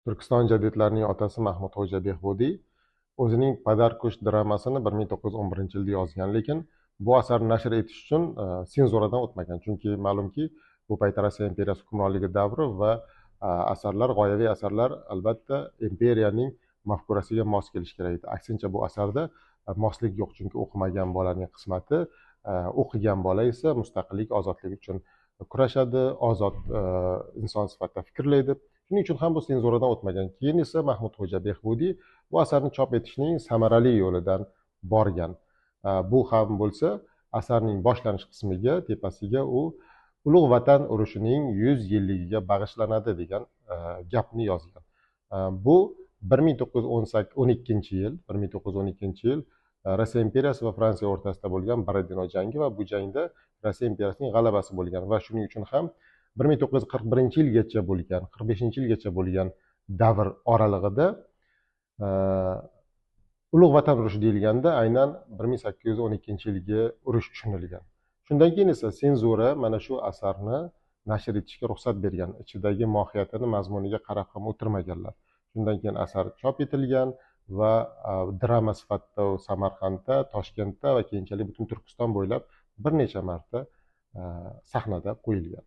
Turkiston jadidlarining otasi Mahmudxo'ja Behbudiy o'zining Padarkush dramasini 1911-yilda yozgan, lekin bu asarni nashr etish uchun senzuradan o'tmagan. Chunki ma'lumki, bu paytda Rossiya imperiyasi hukmronligi davri va asarlar, g'oyaviy asarlar albatta imperiyaning mafkurasiga mos kelishi kerak edi. Aksincha bu asarda moslik yo'q, chunki o'qimagan bolaning qismati, o'qigan bola esa mustaqillik, ozodlik uchun kurashadi, ozod inson sifatida fikrlaydi. Shuning uchun ham bu senzuradan o'tmagan. Keyin esa Mahmudxo'ja Behbudiy bu asarni chop etishning samarali yo'lidan borgan. Bu ham bo'lsa, asarning boshlanish qismiga, tepasiga u Ulug' Vatan urushining 100 yilligiga bag'ishlanadi degan gapni yozgan. Bu 1912-yil Rossiya imperiyasi va Fransiya o'rtasida bo'lgan Borodino jangi va bu jangda Rossiya imperiyasining g'alabasi bo'lgan va shuning uchun ham 1941-yilgacha bo'lgan, 45-yilgacha bo'lgan davr oralig'ida Ulug' Vatan urushi deyilganda aynan 1812-yilgi urush tushunilgan. Shundan keyin esa senzura mana shu asarni nashr etishga ruxsat bergan. Ichidagi mohiyatini, mazmuniga qarab ham o'tirmaganlar. Shundan keyin asar chop etilgan va drama sifatida Samarqandda, Toshkentda va keyinchalik butun Turkiston bo'ylab bir necha marta sahnada qo'yilgan.